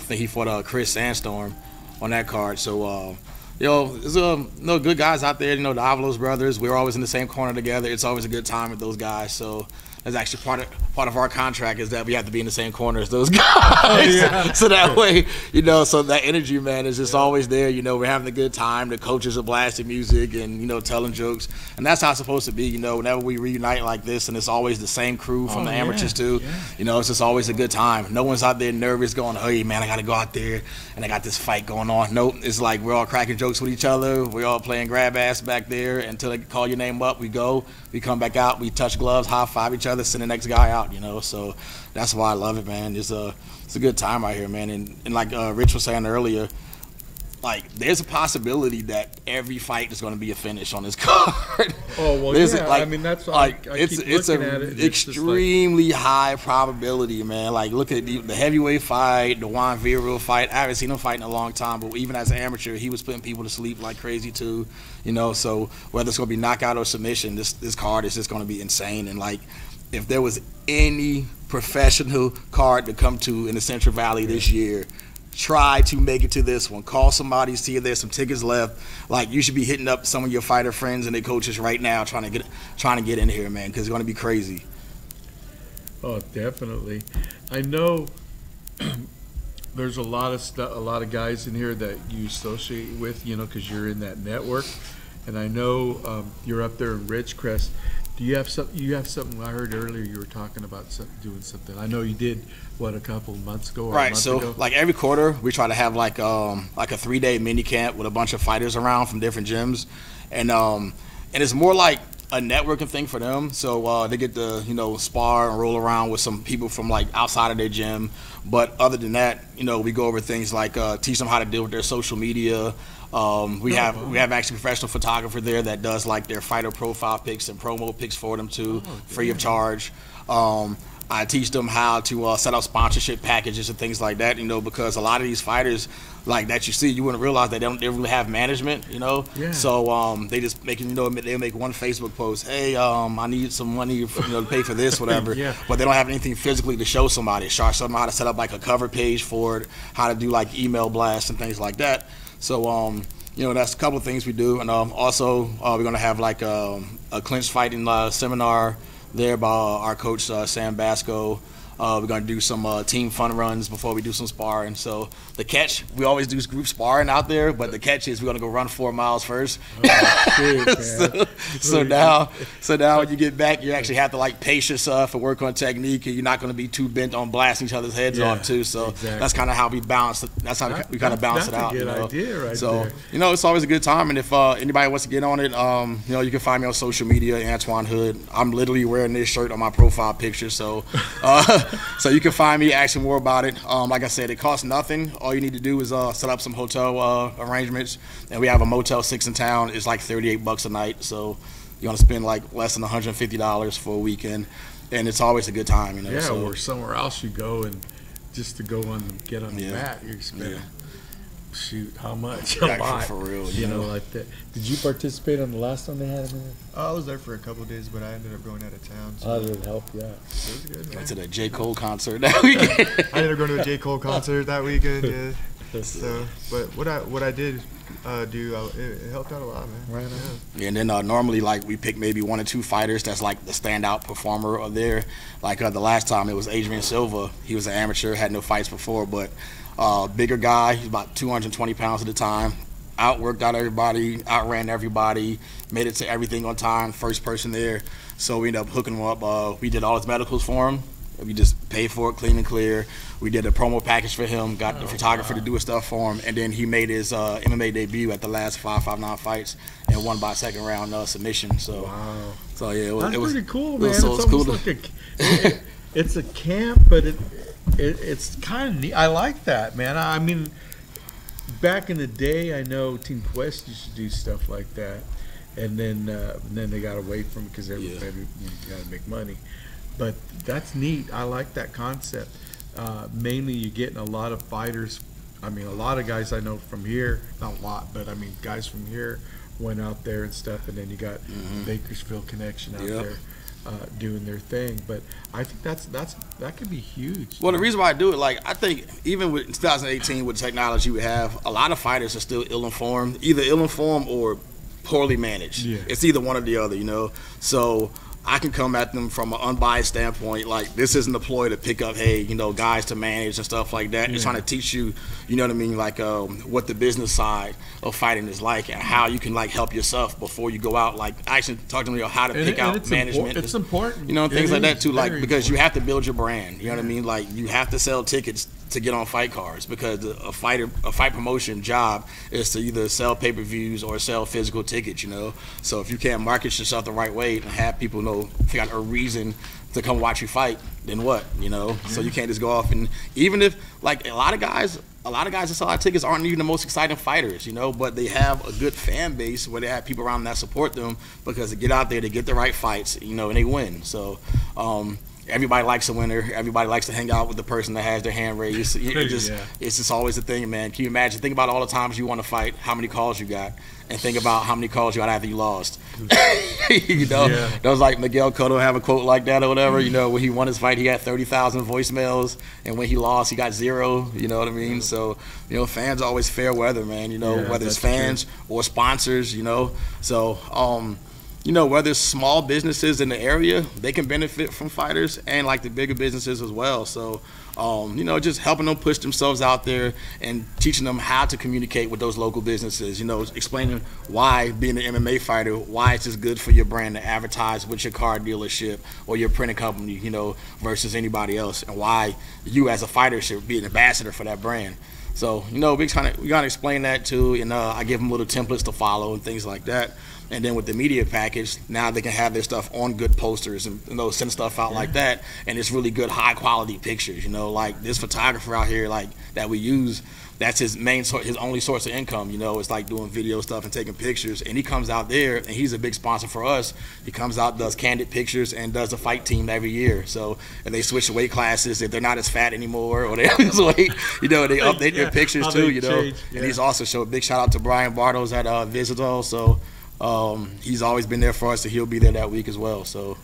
think he fought Chris Sandstorm on that card. So you know, there's good guys out there. You know, the Avalos brothers. We're always in the same corner together. It's always a good time with those guys. So that's actually part of our contract is that we have to be in the same corner as those guys. Oh, yeah. So that way, you know, so that energy, man, is just always there. You know, we're having a good time. The coaches are blasting music and, you know, telling jokes. And that's how it's supposed to be, you know, whenever we reunite like this, and it's always the same crew from the amateurs too. Yeah. You know, it's just always a good time. No one's out there nervous going, hey, man, I got to go out there and I got this fight going on. Nope. It's like we're all cracking jokes with each other. We're all playing grab ass back there until they call your name up. We go. We come back out. We touch gloves, high five each other, send the next guy out, you know. So that's why I love it, man. It's a good time out here, man. And like Rich was saying earlier, like there's a possibility that every fight is going to be a finish on this card. Oh well, yeah. I mean that's like it's an extremely high probability, man. Like look at the heavyweight fight, the Juan Villarreal fight. I haven't seen him fight in a long time, but even as an amateur, he was putting people to sleep like crazy too. You know, so whether it's going to be knockout or submission, this card is just going to be insane. And like, if there was any professional card to come to in the Central Valley this year, try to make it to this one. Call somebody, see if there's some tickets left. Like you should be hitting up some of your fighter friends and their coaches right now, trying to get in here, man, because it's going to be crazy. Oh, definitely. I know there's a lot of guys in here that you associate with, you know, because you're in that network. And I know you're up there in Ridgecrest. Do you have something? You have something I heard earlier. You were talking about doing something. I know you did a couple of months ago. Or right. A month so ago? Like every quarter, we try to have like a 3-day mini camp with a bunch of fighters around from different gyms, and it's more like a networking thing for them. So they get to, you know, spar and roll around with some people from like outside of their gym. But other than that, you know, we go over things like teach them how to deal with their social media. We have actually a professional photographer there that does like their fighter profile pics and promo pics for them too, free of charge. I teach them how to set up sponsorship packages and things like that, you know, because a lot of these fighters like that you see, you wouldn't realize they don't really have management, you know. Yeah. So they just making, you know, they'll make one Facebook post, hey, I need some money, to pay for this, whatever. Yeah. But they don't have anything physically to show somebody. Show them how to set up like a cover page for it, how to do like email blasts and things like that. So you know, that's a couple of things we do. And also we're gonna have like a clinch fighting seminar there by our coach Sam Basco. We're going to do some team fun runs before we do some sparring. So the catch, we always do group sparring out there, but the catch is we're going to go run 4 miles first. Oh, so now when you get back, you actually have to like pace yourself and work on technique, and you're not going to be too bent on blasting each other's heads off too. So that's kind of how we balance it. That's how we kind of balance it out. That's a good idea right so, there. You know, it's always a good time. And if anybody wants to get on it, you know, you can find me on social media, Antoine Hood. I'm literally wearing this shirt on my profile picture. So so you can find me, ask more about it. Like I said, it costs nothing. All you need to do is set up some hotel arrangements, and we have a Motel 6 in town. It's like $38 a night, so you're gonna spend like less than $150 for a weekend, and it's always a good time, you know. Yeah, so, or somewhere else you go and just to go get on the mat, you're spending. Shoot, how much? A lot. For real, you know, like that. Did you participate on the last one they had? I was there for a couple of days, but I ended up going out of town. So did it help you out? It was good, man. Went to the J. Cole concert that weekend. I ended up going to a J. Cole concert that weekend. Yeah. So, but what I did do, it helped out a lot, man. Right on. Yeah, and then normally like we pick maybe 1 or 2 fighters that's like the standout performer of there. Like the last time it was Adrienne Silva. He was an amateur, had no fights before, but bigger guy. He's about 220 pounds at the time. Outworked out everybody, outran everybody, made it to everything on time, first person there. So we ended up hooking him up. We did all his medicals for him. We just paid for it clean and clear. We did a promo package for him, got the photographer to do his stuff for him, and then he made his MMA debut at the last 559 fights and won by second round submission. So, so yeah, it was pretty cool, man. So it's cool like it's a camp, but it's kind of neat. I like that, man. I mean, back in the day, I know Team Quest used to do stuff like that, and then they got away from it because everybody got to make money. But that's neat. I like that concept. Mainly, you're getting a lot of fighters I mean, a lot of guys I know from here, not a lot, but I mean, guys from here went out there and stuff, and then you got Bakersfield connection out there doing their thing. But I think that could be huge. Well, the reason why I do it, like, I think even with 2018 with the technology we have, a lot of fighters are still ill-informed, either ill-informed or poorly managed. Yeah. It's either one or the other, you know. So I can come at them from an unbiased standpoint, like, this isn't a ploy to pick up, hey, you know, guys to manage and stuff like that. It's trying to teach you, you know what I mean, like what the business side of fighting is like, and how you can, like, help yourself before you go out, like, actually talk to me about how to pick out management. It's important. You know, things like that too, like, because you have to build your brand, you know what I mean? Like, you have to sell tickets to get on fight cards, because a fight promotion job is to either sell pay-per-views or sell physical tickets, you know. So if you can't market yourself the right way and have people know, figure out a reason to come watch you fight, then what, you know? So you can't just go off, and even if, like, a lot of guys that sell out tickets aren't even the most exciting fighters, you know, but they have a good fan base where they have people around them that support them, because they get out there, they get the right fights, you know, and they win. So everybody likes a winner. Everybody likes to hang out with the person that has their hand raised. It's just always a thing, man. Can you imagine? Think about all the times you want to fight, how many calls you got, and think about how many calls you got after you lost. You know, that was like Miguel Cotto have a quote like that or whatever. You know, when he won his fight, he had 30,000 voicemails, and when he lost, he got 0. You know what I mean? So, you know, fans are always fair weather, man. You know, whether it's fans or sponsors. You know, so you know, whether it's small businesses in the area, they can benefit from fighters, and like the bigger businesses as well. So, you know, just helping them push themselves out there and teaching them how to communicate with those local businesses, you know, explaining why being an MMA fighter, why it's just good for your brand to advertise with your car dealership or your printing company, you know, versus anybody else, and why you as a fighter should be an ambassador for that brand. So, you know, we gotta explain that too, and I give them little templates to follow and things like that. And then with the media package, now they can have their stuff on good posters and, you know, send stuff out like that. And it's really good, high quality pictures. You know, like this photographer out here, like that we use, that's his main source, his only source of income. You know, it's like doing video stuff and taking pictures. And he comes out there, and he's a big sponsor for us. He comes out, does candid pictures, and does a fight team every year. So, and they switch weight classes if they're not as fat anymore, or they lose weight. You know, they update their pictures too. You know, and he's also showed a big shout out to Brian Bartles at Visital. So. He's always been there for us, so he'll be there that week as well. So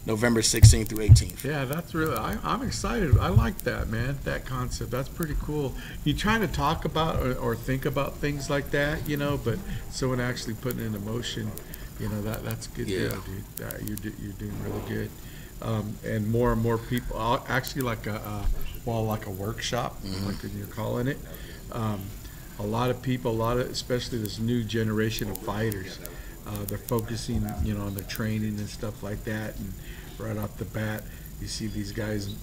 November 16th through 18th. Yeah, that's really, I'm excited. I like that, man, that concept. That's pretty cool. You trying to talk about or think about things like that, you know, but someone actually putting it into motion, you know, that's good deal, dude. You're doing really good. And more people, actually like a workshop, like you're calling it. A lot of people, especially this new generation of fighters, they're focusing, you know, on their training and stuff like that. And right off the bat, you see these guys,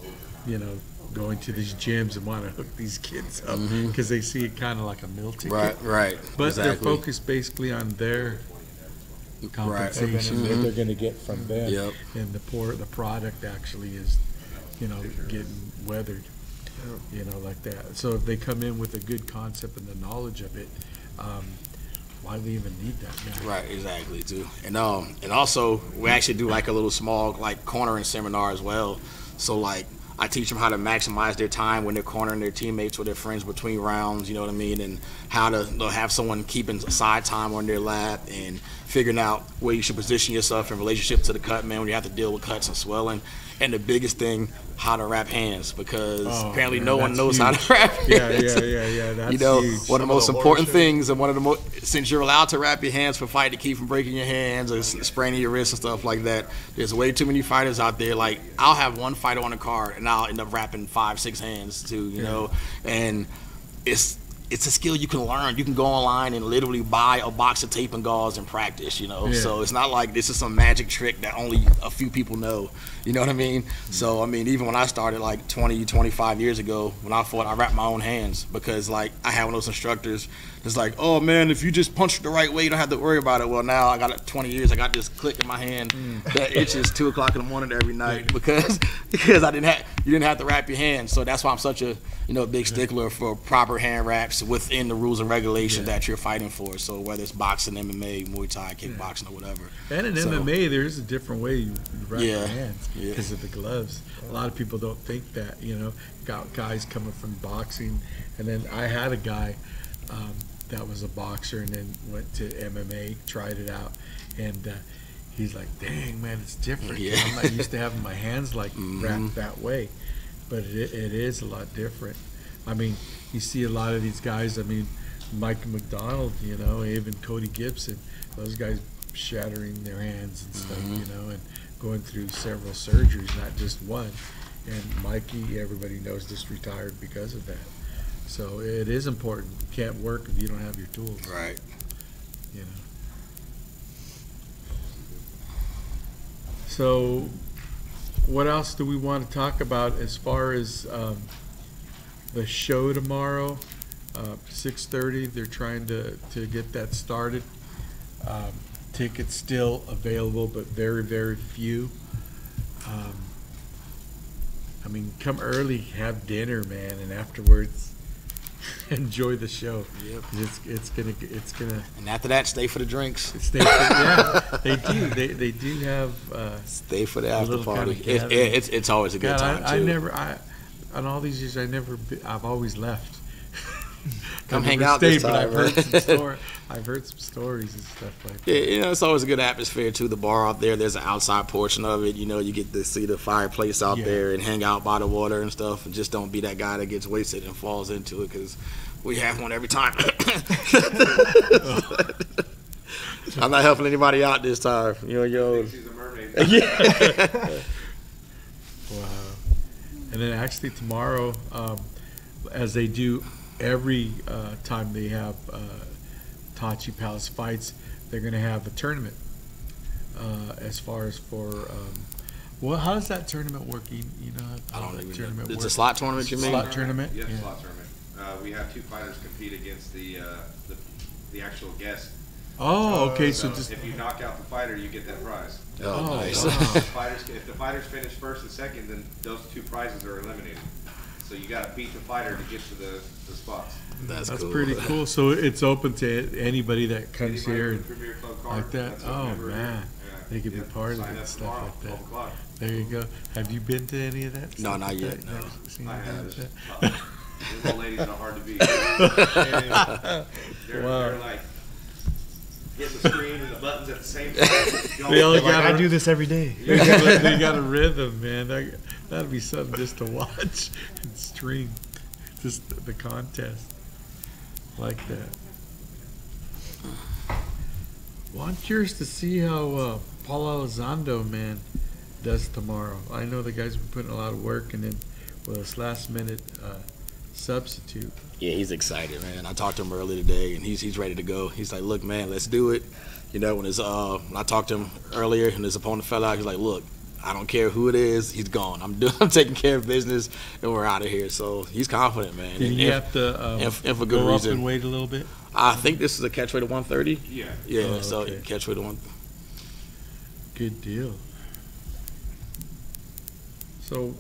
you know, going to these gyms and want to hook these kids up because they see it kind of like a meal ticket. Right. But they're focused basically on their compensation that they're going to get from them. And the product actually is, you know, getting weathered. You know, like that. So if they come in with a good concept and the knowledge of it, why do they even need that now? Right, exactly, too. And also we actually do like a little small like cornering seminar as well. So like I teach them how to maximize their time when they're cornering their teammates or their friends between rounds, you know what I mean, and how to have someone keeping side time on their lap and figuring out where you should position yourself in relationship to the cut man when you have to deal with cuts and swelling. And the biggest thing, how to wrap hands, because apparently no one knows how to wrap hands. Yeah, that's you know, huge. one of the most important things, and one of the most, since you're allowed to wrap your hands for fight to keep from breaking your hands or spraining your wrists and stuff like that, there's way too many fighters out there. Like, I'll have one fighter on the card, and I'll end up wrapping 5-6 hands too, you know, and it's a skill you can learn. You can go online and literally buy a box of tape and gauze and practice, you know. So it's not like this is some magic trick that only a few people know. You know what I mean? So, I mean, even when I started like 20, 25 years ago, when I fought, I wrapped my own hands because, like, I had one of those instructors that's like, oh, man, if you just punch it the right way, you don't have to worry about it. Well, now I got 20 years. I got this click in my hand that itches 2 o'clock in the morning every night because you didn't have to wrap your hands. So that's why I'm such a big stickler for proper hand wraps within the rules and regulations that you're fighting for. So whether it's boxing, MMA, Muay Thai, kickboxing, or whatever. And in MMA, there's a different way you wrap your hands Yeah. because of the gloves. A lot of people don't think that, got guys coming from boxing. And then I had a guy that was a boxer and then went to MMA, tried it out. And he's like, dang, man, it's different. Yeah. I'm not used to having my hands like wrapped that way. But it is a lot different. I mean, you see a lot of these guys, Mike McDonald, even Cody Gibson, those guys shattering their hands and stuff, and going through several surgeries, not just one. And Mikey, everybody knows, just retired because of that. So it is important. You can't work if you don't have your tools. Right. So what else do we want to talk about as far as the show tomorrow? 6:30, they're trying to get that started. Tickets still available, but very, very few. Come early, have dinner, man, and afterwards enjoy the show. Yep. It's gonna. And after that, stay for the drinks. They do. They do have. Stay for the after little kind party. of gathering. It's always a good time too. On all these years, I've always left. Come hang out this but time. I've heard some stories and stuff like that. Yeah, it's always a good atmosphere too. The bar out there, there's an outside portion of it. You get to see the fireplace out there and hang out by the water and stuff. And just don't be that guy that gets wasted and falls into it, because we have one every time. I'm not helping anybody out this time. Yo. She's a mermaid. Wow. And then actually tomorrow, as they do every time they have Tachi Palace Fights, they're going to have a tournament. As far as for, how does that tournament work? I don't even know. Tournament It's work? a slot tournament, you mean? Slot tournament? Yes, Yeah. slot tournament. We have 2 fighters compete against the actual guest. Oh, okay. So just if you knock out the fighter, you get that prize. Oh, nice. wow. If the fighters finish first and second, then those 2 prizes are eliminated. So you got to beat the fighter to get to the spots. That's cool. pretty cool. So it's open to anybody that comes Anybody here with and a Premier Club card, like that. that's a Oh member here. man, they could be part of Sign it, up stuff tomorrow, like that. 12 o'clock. There you go. Have you been to any of that? No, stuff not like yet, that? no. Never seen I any have of this. that? Those old ladies are hard to beat. They're like hitting the screen and the buttons at the same time. They all Like, got I do this every day. they got a rhythm, man. That'd be something just to watch and stream. Just the contest like that. Well, I'm curious to see how Paul Elizondo, man, does tomorrow. I know the guy's been putting a lot of work, and then with this last-minute substitute. Yeah, he's excited, man. I talked to him earlier today, and he's ready to go. He's like, look, man, let's do it. When I talked to him earlier, and his opponent fell out, he's like, look, I don't care who it is, he's gone. I'm taking care of business, and we're out of here. So he's confident, man. Did he have to and for good go reason. up and wait a little bit? I think this is a catchweight of 130. Yeah. Yeah, Oh, so okay. catchweight of 1. Good deal. So,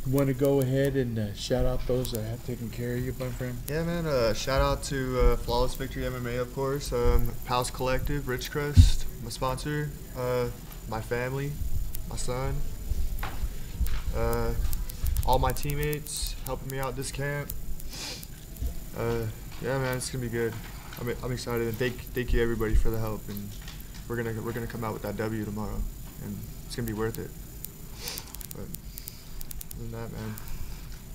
you want to go ahead and shout out those that have taken care of you, my friend? Yeah, man. Shout out to Flawless Victory MMA, of course. Pals Collective, Ridgecrest, my sponsor. My family, my son. All my teammates helping me out this camp. Yeah, man, it's gonna be good. I'm excited, and thank you everybody for the help. And we're gonna come out with that W tomorrow, and it's gonna be worth it. But other than that, man,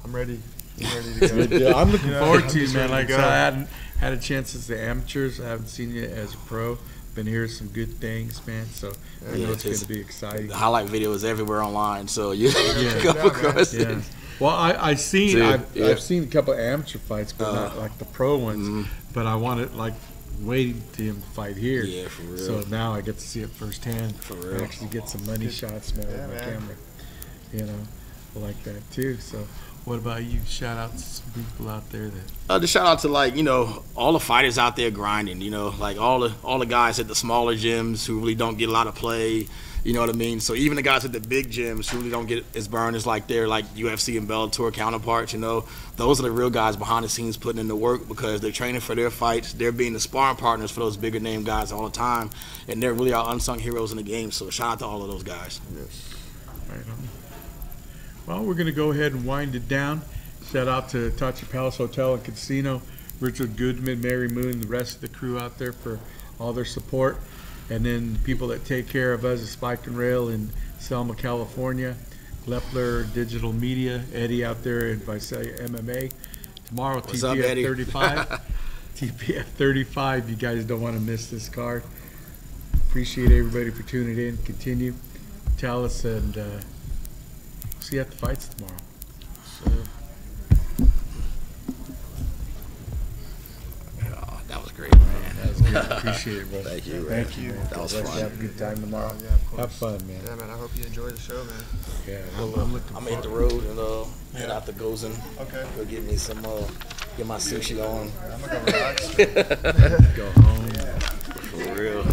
I'm ready. I'm ready to go. I'm looking forward I'm to you, just man. ready Like to I said, go. I hadn't had a chance as the amateurs. I haven't seen you as a pro. Been hearing some good things, man. So I know it's going to be exciting. The highlight video is everywhere online, so you Yeah. come across Yeah. it. Well, I've seen Yeah. I've seen a couple of amateur fights, but not like the pro ones. But I wanted waiting to him to fight here. Yeah, for real. So now I get to see it firsthand. For And real. actually get some money shots, man, Yeah, with my man. camera. Like that too. So, What about you? Shout out to some people out there that. Just shout out to, like, you know, all the fighters out there grinding. You know, like all the guys at the smaller gyms who really don't get a lot of play. You know what I mean? So even the guys at the big gyms who really don't get as burned as like their like UFC and Bellator counterparts, you know, those are the real guys behind the scenes putting in the work because they're training for their fights. They're being the sparring partners for those bigger name guys all the time, and they're really our unsung heroes in the game. So shout out to all of those guys. Yes. Right on. Well, we're going to go ahead and wind it down. Shout out to Tachi Palace Hotel and Casino, Richard Goodman, Mary Moon, the rest of the crew out there for all their support. And then people that take care of us at Spike and Rail in Selma, California, Lepler Digital Media, Eddie out there at Visalia MMA. Tomorrow, What's up, TPF Eddie? 35. TPF 35. You guys don't want to miss this card. Appreciate everybody for tuning in. Continue. Tell us, and see you at the fights tomorrow. Oh, that was great, man. That was good. Appreciate it, bro. Thank you. Thank you. That was Let's fun. have a good time tomorrow. Yeah, of course. Have fun, man. Yeah, man. I hope you enjoy the show, man. Yeah, I'm looking gonna hit the forward. road and head out to Gozen. Okay. Go get me some, get my sushi on. I'm gonna go relax. Go home. For real.